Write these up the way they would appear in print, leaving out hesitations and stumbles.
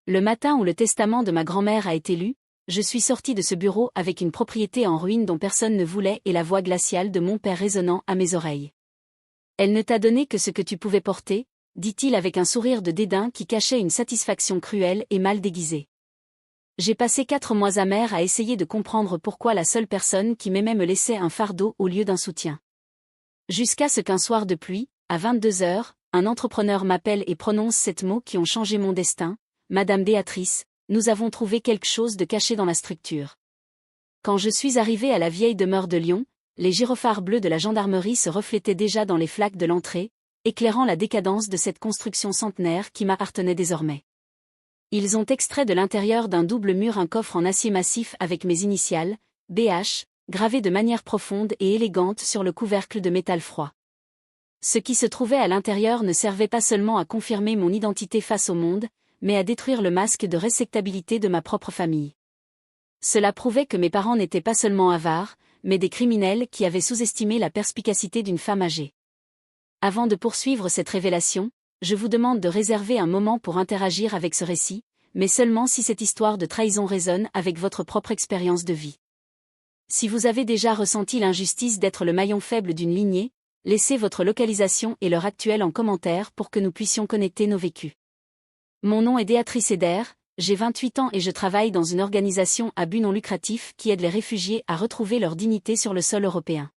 Le matin où le testament de ma grand-mère a été lu, je suis sortie de ce bureau avec une propriété en ruine dont personne ne voulait et la voix glaciale de mon père résonnant à mes oreilles. Elle ne t'a donné que ce que tu pouvais porter, dit-il avec un sourire de dédain qui cachait une satisfaction cruelle et mal déguisée. J'ai passé 4 mois amers à essayer de comprendre pourquoi la seule personne qui m'aimait me laissait un fardeau au lieu d'un soutien. Jusqu'à ce qu'un soir de pluie, à 22h, un entrepreneur m'appelle et prononce ces mots qui ont changé mon destin. Madame Béatrice, nous avons trouvé quelque chose de caché dans la structure. Quand je suis arrivée à la vieille demeure de Lyon, les gyrophares bleus de la gendarmerie se reflétaient déjà dans les flaques de l'entrée, éclairant la décadence de cette construction centenaire qui m'appartenait désormais. Ils ont extrait de l'intérieur d'un double mur un coffre en acier massif avec mes initiales, BH, gravées de manière profonde et élégante sur le couvercle de métal froid. Ce qui se trouvait à l'intérieur ne servait pas seulement à confirmer mon identité face au monde, mais à détruire le masque de respectabilité de ma propre famille. Cela prouvait que mes parents n'étaient pas seulement avares, mais des criminels qui avaient sous-estimé la perspicacité d'une femme âgée. Avant de poursuivre cette révélation, je vous demande de réserver un moment pour interagir avec ce récit, mais seulement si cette histoire de trahison résonne avec votre propre expérience de vie. Si vous avez déjà ressenti l'injustice d'être le maillon faible d'une lignée, laissez votre localisation et l'heure actuelle en commentaire pour que nous puissions connecter nos vécus. Mon nom est Béatrice Eder, j'ai 28 ans et je travaille dans une organisation à but non lucratif qui aide les réfugiés à retrouver leur dignité sur le sol européen.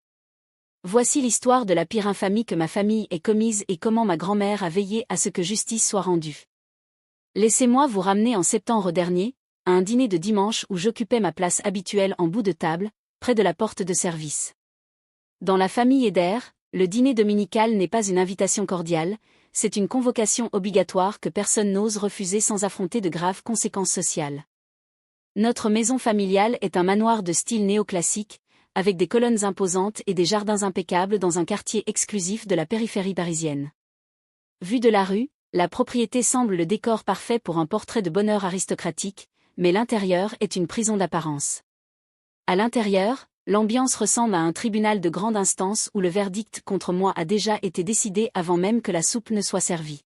Voici l'histoire de la pire infamie que ma famille ait commise et comment ma grand-mère a veillé à ce que justice soit rendue. Laissez-moi vous ramener en septembre dernier, à un dîner de dimanche où j'occupais ma place habituelle en bout de table, près de la porte de service. Dans la famille Eder, le dîner dominical n'est pas une invitation cordiale, c'est une convocation obligatoire que personne n'ose refuser sans affronter de graves conséquences sociales. Notre maison familiale est un manoir de style néoclassique, avec des colonnes imposantes et des jardins impeccables dans un quartier exclusif de la périphérie parisienne. Vue de la rue, la propriété semble le décor parfait pour un portrait de bonheur aristocratique, mais l'intérieur est une prison d'apparence. À l'intérieur, l'ambiance ressemble à un tribunal de grande instance où le verdict contre moi a déjà été décidé avant même que la soupe ne soit servie.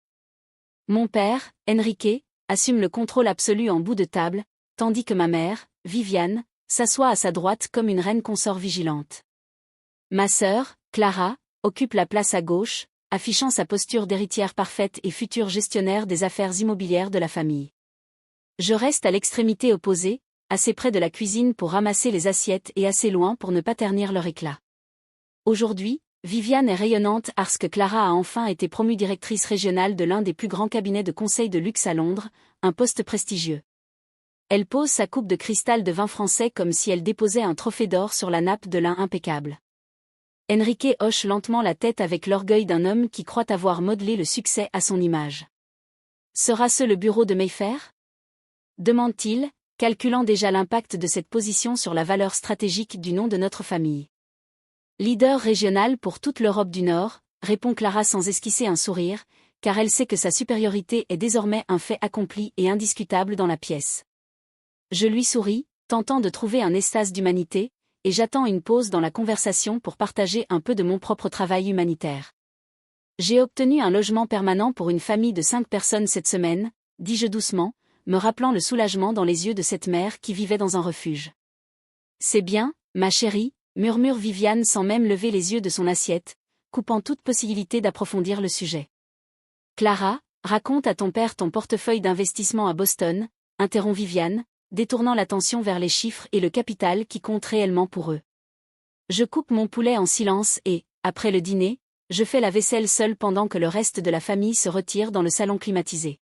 Mon père, Enrique, assume le contrôle absolu en bout de table, tandis que ma mère, Viviane, s'assoit à sa droite comme une reine consort vigilante. Ma sœur, Clara, occupe la place à gauche, affichant sa posture d'héritière parfaite et future gestionnaire des affaires immobilières de la famille. Je reste à l'extrémité opposée, assez près de la cuisine pour ramasser les assiettes et assez loin pour ne pas ternir leur éclat. Aujourd'hui, Viviane est rayonnante parce que Clara a enfin été promue directrice régionale de l'un des plus grands cabinets de conseil de luxe à Londres, un poste prestigieux. Elle pose sa coupe de cristal de vin français comme si elle déposait un trophée d'or sur la nappe de lin impeccable. Enrique hoche lentement la tête avec l'orgueil d'un homme qui croit avoir modelé le succès à son image. Sera-ce le bureau de Mayfair ? Demande-t-il, calculant déjà l'impact de cette position sur la valeur stratégique du nom de notre famille. Leader régional pour toute l'Europe du Nord, répond Clara sans esquisser un sourire, car elle sait que sa supériorité est désormais un fait accompli et indiscutable dans la pièce. Je lui souris, tentant de trouver un espace d'humanité, et j'attends une pause dans la conversation pour partager un peu de mon propre travail humanitaire. J'ai obtenu un logement permanent pour une famille de 5 personnes cette semaine, dis-je doucement, me rappelant le soulagement dans les yeux de cette mère qui vivait dans un refuge. C'est bien, ma chérie, murmure Viviane sans même lever les yeux de son assiette, coupant toute possibilité d'approfondir le sujet. Clara, raconte à ton père ton portefeuille d'investissement à Boston, interrompt Viviane, détournant l'attention vers les chiffres et le capital qui comptent réellement pour eux. Je coupe mon poulet en silence et, après le dîner, je fais la vaisselle seule pendant que le reste de la famille se retire dans le salon climatisé.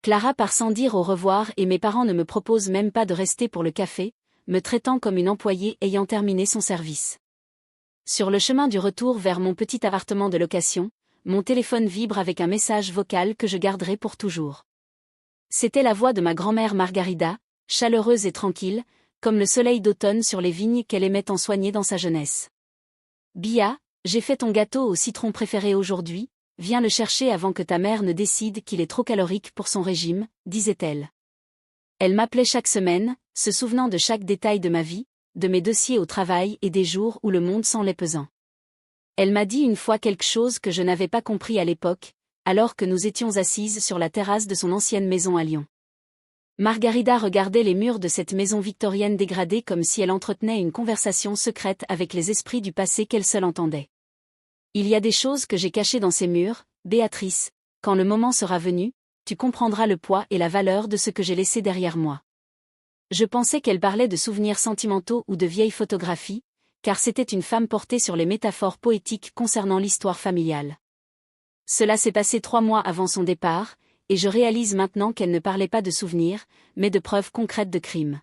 Clara part sans dire au revoir et mes parents ne me proposent même pas de rester pour le café, me traitant comme une employée ayant terminé son service. Sur le chemin du retour vers mon petit appartement de location, mon téléphone vibre avec un message vocal que je garderai pour toujours. C'était la voix de ma grand-mère Margarida, chaleureuse et tranquille, comme le soleil d'automne sur les vignes qu'elle aimait tant soigner dans sa jeunesse. Bia, j'ai fait ton gâteau au citron préféré aujourd'hui, viens le chercher avant que ta mère ne décide qu'il est trop calorique pour son régime, disait-elle. Elle m'appelait chaque semaine, se souvenant de chaque détail de ma vie, de mes dossiers au travail et des jours où le monde semblait pesant. Elle m'a dit une fois quelque chose que je n'avais pas compris à l'époque, alors que nous étions assises sur la terrasse de son ancienne maison à Lyon. Margarida regardait les murs de cette maison victorienne dégradée comme si elle entretenait une conversation secrète avec les esprits du passé qu'elle seule entendait. Il y a des choses que j'ai cachées dans ces murs, Béatrice, quand le moment sera venu, tu comprendras le poids et la valeur de ce que j'ai laissé derrière moi. Je pensais qu'elle parlait de souvenirs sentimentaux ou de vieilles photographies, car c'était une femme portée sur les métaphores poétiques concernant l'histoire familiale. Cela s'est passé 3 mois avant son départ, et je réalise maintenant qu'elle ne parlait pas de souvenirs, mais de preuves concrètes de crimes.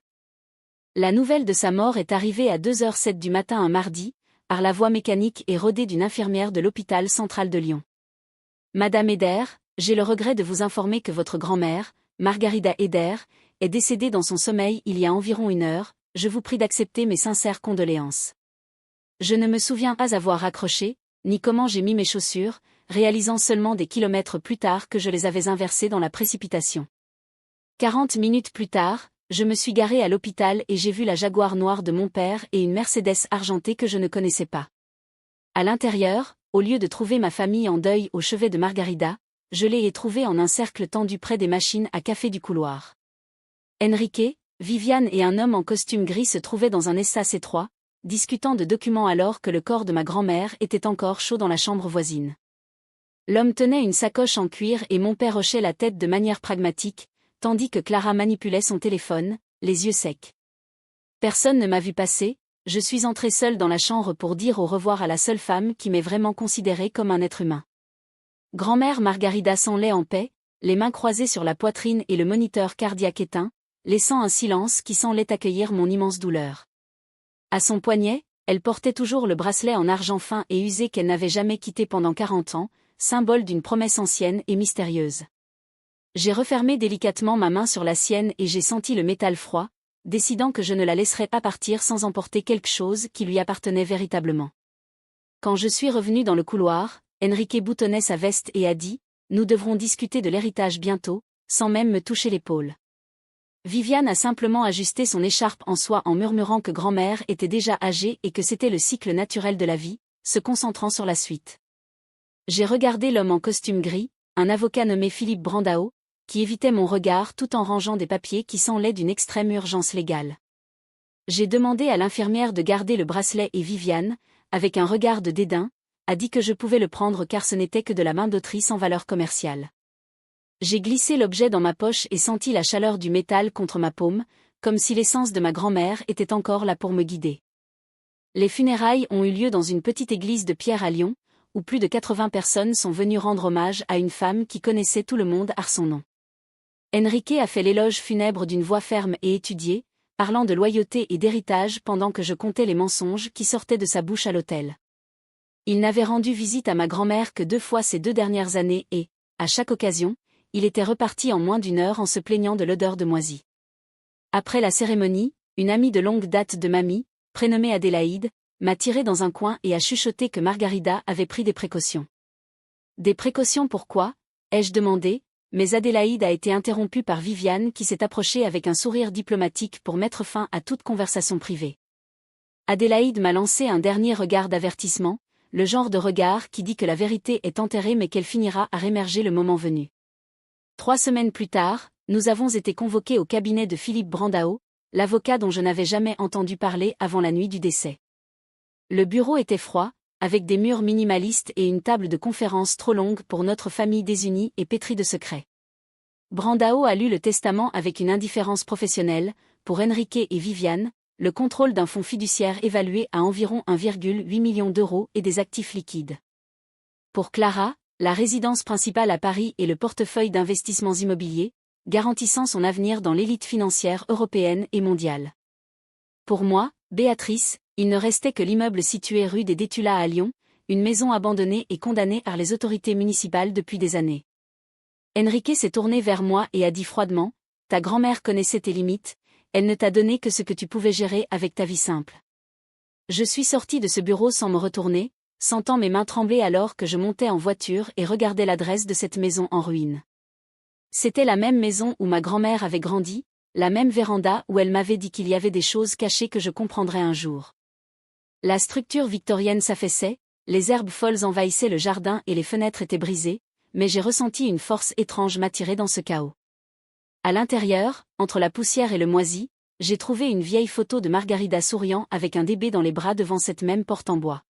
La nouvelle de sa mort est arrivée à 2h07 du matin un mardi, par la voie mécanique et rodée d'une infirmière de l'hôpital central de Lyon. Madame Eder, j'ai le regret de vous informer que votre grand-mère, Margarida Eder, est décédée dans son sommeil il y a environ 1 heure, je vous prie d'accepter mes sincères condoléances. Je ne me souviens pas avoir accroché, ni comment j'ai mis mes chaussures, réalisant seulement des kilomètres plus tard que je les avais inversées dans la précipitation. 40 minutes plus tard, je me suis garée à l'hôpital et j'ai vu la Jaguar noire de mon père et une Mercedes argentée que je ne connaissais pas. À l'intérieur, au lieu de trouver ma famille en deuil au chevet de Margarida, je l'ai trouvée en un cercle tendu près des machines à café du couloir. Enrique, Viviane et un homme en costume gris se trouvaient dans un espace étroit, discutant de documents alors que le corps de ma grand-mère était encore chaud dans la chambre voisine. L'homme tenait une sacoche en cuir et mon père hochait la tête de manière pragmatique, tandis que Clara manipulait son téléphone, les yeux secs. Personne ne m'a vu passer, je suis entrée seule dans la chambre pour dire au revoir à la seule femme qui m'ait vraiment considérée comme un être humain. Grand-mère Margarida s'enlait en paix, les mains croisées sur la poitrine et le moniteur cardiaque éteint, laissant un silence qui semblait accueillir mon immense douleur. À son poignet, elle portait toujours le bracelet en argent fin et usé qu'elle n'avait jamais quitté pendant 40 ans, symbole d'une promesse ancienne et mystérieuse. J'ai refermé délicatement ma main sur la sienne et j'ai senti le métal froid, décidant que je ne la laisserais pas partir sans emporter quelque chose qui lui appartenait véritablement. Quand je suis revenue dans le couloir, Enrique boutonnait sa veste et a dit « Nous devrons discuter de l'héritage bientôt », sans même me toucher l'épaule. Viviane a simplement ajusté son écharpe en soie en murmurant que grand-mère était déjà âgée et que c'était le cycle naturel de la vie, se concentrant sur la suite. J'ai regardé l'homme en costume gris, un avocat nommé Philippe Brandao, qui évitait mon regard tout en rangeant des papiers qui semblaient d'une extrême urgence légale. J'ai demandé à l'infirmière de garder le bracelet et Viviane, avec un regard de dédain, a dit que je pouvais le prendre car ce n'était que de la main d'autrice sans valeur commerciale. J'ai glissé l'objet dans ma poche et senti la chaleur du métal contre ma paume, comme si l'essence de ma grand-mère était encore là pour me guider. Les funérailles ont eu lieu dans une petite église de pierre à Lyon, où plus de 80 personnes sont venues rendre hommage à une femme qui connaissait tout le monde à son nom. Enrique a fait l'éloge funèbre d'une voix ferme et étudiée, parlant de loyauté et d'héritage pendant que je comptais les mensonges qui sortaient de sa bouche à l'autel. Il n'avait rendu visite à ma grand-mère que 2 fois ces 2 dernières années et, à chaque occasion, il était reparti en moins d'1 heure en se plaignant de l'odeur de moisi. Après la cérémonie, une amie de longue date de mamie, prénommée Adélaïde, m'a tiré dans un coin et a chuchoté que Margarida avait pris des précautions. Des précautions pourquoi, ai-je demandé, mais Adélaïde a été interrompue par Viviane qui s'est approchée avec un sourire diplomatique pour mettre fin à toute conversation privée. Adélaïde m'a lancé un dernier regard d'avertissement, le genre de regard qui dit que la vérité est enterrée mais qu'elle finira à réémerger le moment venu. 3 semaines plus tard, nous avons été convoqués au cabinet de Philippe Brandao, l'avocat dont je n'avais jamais entendu parler avant la nuit du décès. Le bureau était froid, avec des murs minimalistes et une table de conférence trop longue pour notre famille désunie et pétrie de secrets. Brandao a lu le testament avec une indifférence professionnelle, pour Enrique et Viviane, le contrôle d'un fonds fiduciaire évalué à environ 1,8 million d'euros et des actifs liquides. Pour Clara, la résidence principale à Paris et le portefeuille d'investissements immobiliers, garantissant son avenir dans l'élite financière européenne et mondiale. Pour moi, Béatrice, il ne restait que l'immeuble situé rue des Détulas à Lyon, une maison abandonnée et condamnée par les autorités municipales depuis des années. Enrique s'est tourné vers moi et a dit froidement, « Ta grand-mère connaissait tes limites, elle ne t'a donné que ce que tu pouvais gérer avec ta vie simple. » Je suis sortie de ce bureau sans me retourner, sentant mes mains trembler alors que je montais en voiture et regardais l'adresse de cette maison en ruine. C'était la même maison où ma grand-mère avait grandi, la même véranda où elle m'avait dit qu'il y avait des choses cachées que je comprendrais un jour. La structure victorienne s'affaissait, les herbes folles envahissaient le jardin et les fenêtres étaient brisées, mais j'ai ressenti une force étrange m'attirer dans ce chaos. À l'intérieur, entre la poussière et le moisi, j'ai trouvé une vieille photo de Margarida souriant avec un bébé dans les bras devant cette même porte en bois.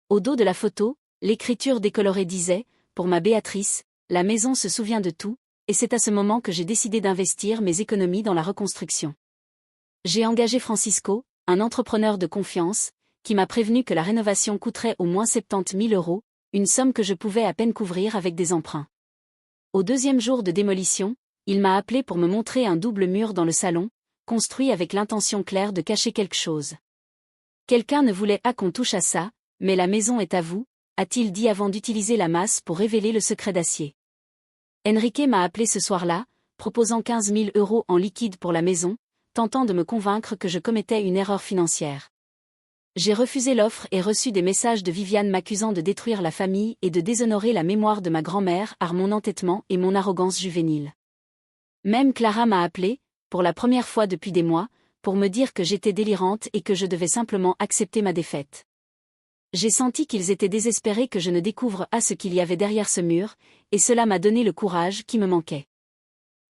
Au dos de la photo, l'écriture décolorée disait « Pour ma Béatrice, la maison se souvient de tout », et c'est à ce moment que j'ai décidé d'investir mes économies dans la reconstruction. J'ai engagé Francisco, un entrepreneur de confiance, qui m'a prévenu que la rénovation coûterait au moins 70 000 €, une somme que je pouvais à peine couvrir avec des emprunts. Au deuxième jour de démolition, il m'a appelé pour me montrer un double mur dans le salon, construit avec l'intention claire de cacher quelque chose. Quelqu'un ne voulait pas qu'on touche à ça, mais la maison est à vous, a-t-il dit avant d'utiliser la masse pour révéler le secret d'acier. Enrique m'a appelé ce soir-là, proposant 15 000 € en liquide pour la maison, tentant de me convaincre que je commettais une erreur financière. J'ai refusé l'offre et reçu des messages de Viviane m'accusant de détruire la famille et de déshonorer la mémoire de ma grand-mère par mon entêtement et mon arrogance juvénile. Même Clara m'a appelé, pour la première fois depuis des mois, pour me dire que j'étais délirante et que je devais simplement accepter ma défaite. J'ai senti qu'ils étaient désespérés que je ne découvre pas ce qu'il y avait derrière ce mur, et cela m'a donné le courage qui me manquait.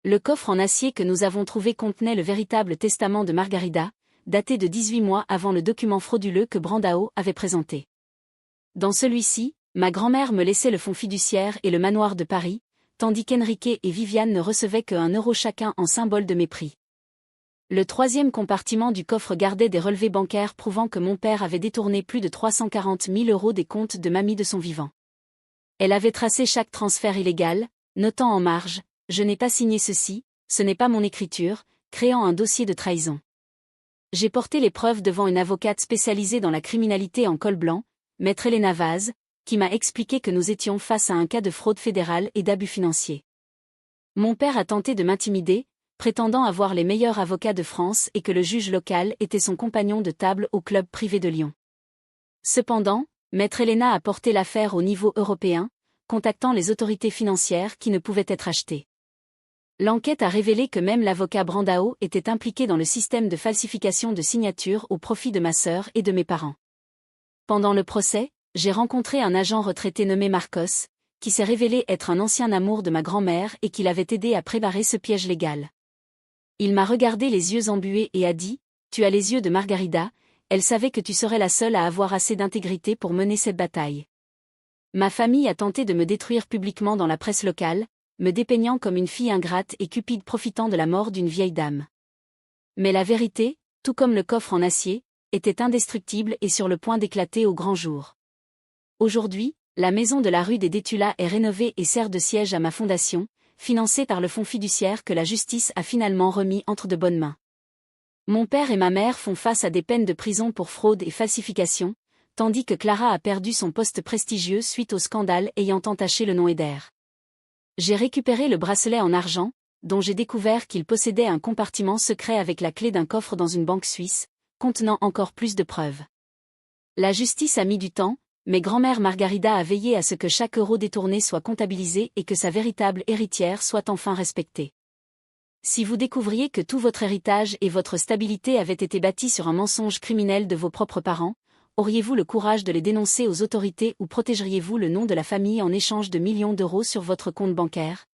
Le coffre en acier que nous avons trouvé contenait le véritable testament de Margarida, daté de 18 mois avant le document frauduleux que Brandao avait présenté. Dans celui-ci, ma grand-mère me laissait le fonds fiduciaire et le manoir de Paris, tandis qu'Enrique et Viviane ne recevaient que 1 € chacun en symbole de mépris. Le troisième compartiment du coffre gardait des relevés bancaires prouvant que mon père avait détourné plus de 340 000 € des comptes de mamie de son vivant. Elle avait tracé chaque transfert illégal, notant en marge « Je n'ai pas signé ceci, ce n'est pas mon écriture », créant un dossier de trahison. J'ai porté les preuves devant une avocate spécialisée dans la criminalité en col blanc, maître Elena Vaz, qui m'a expliqué que nous étions face à un cas de fraude fédérale et d'abus financiers. Mon père a tenté de m'intimider, prétendant avoir les meilleurs avocats de France et que le juge local était son compagnon de table au club privé de Lyon. Cependant, maître Elena a porté l'affaire au niveau européen, contactant les autorités financières qui ne pouvaient être achetées. L'enquête a révélé que même l'avocat Brandao était impliqué dans le système de falsification de signatures au profit de ma sœur et de mes parents. Pendant le procès, j'ai rencontré un agent retraité nommé Marcos, qui s'est révélé être un ancien amour de ma grand-mère et qui l'avait aidé à préparer ce piège légal. Il m'a regardé les yeux embués et a dit « Tu as les yeux de Margarida, elle savait que tu serais la seule à avoir assez d'intégrité pour mener cette bataille. » Ma famille a tenté de me détruire publiquement dans la presse locale, me dépeignant comme une fille ingrate et cupide profitant de la mort d'une vieille dame. Mais la vérité, tout comme le coffre en acier, était indestructible et sur le point d'éclater au grand jour. Aujourd'hui, la maison de la rue des Détulas est rénovée et sert de siège à ma fondation, financée par le fonds fiduciaire que la justice a finalement remis entre de bonnes mains. Mon père et ma mère font face à des peines de prison pour fraude et falsification, tandis que Clara a perdu son poste prestigieux suite au scandale ayant entaché le nom Eder. J'ai récupéré le bracelet en argent, dont j'ai découvert qu'il possédait un compartiment secret avec la clé d'un coffre dans une banque suisse, contenant encore plus de preuves. La justice a mis du temps, mais grand-mère Margarida a veillé à ce que chaque euro détourné soit comptabilisé et que sa véritable héritière soit enfin respectée. Si vous découvriez que tout votre héritage et votre stabilité avaient été bâtis sur un mensonge criminel de vos propres parents, auriez-vous le courage de les dénoncer aux autorités ou protégeriez-vous le nom de la famille en échange de millions d'euros sur votre compte bancaire ?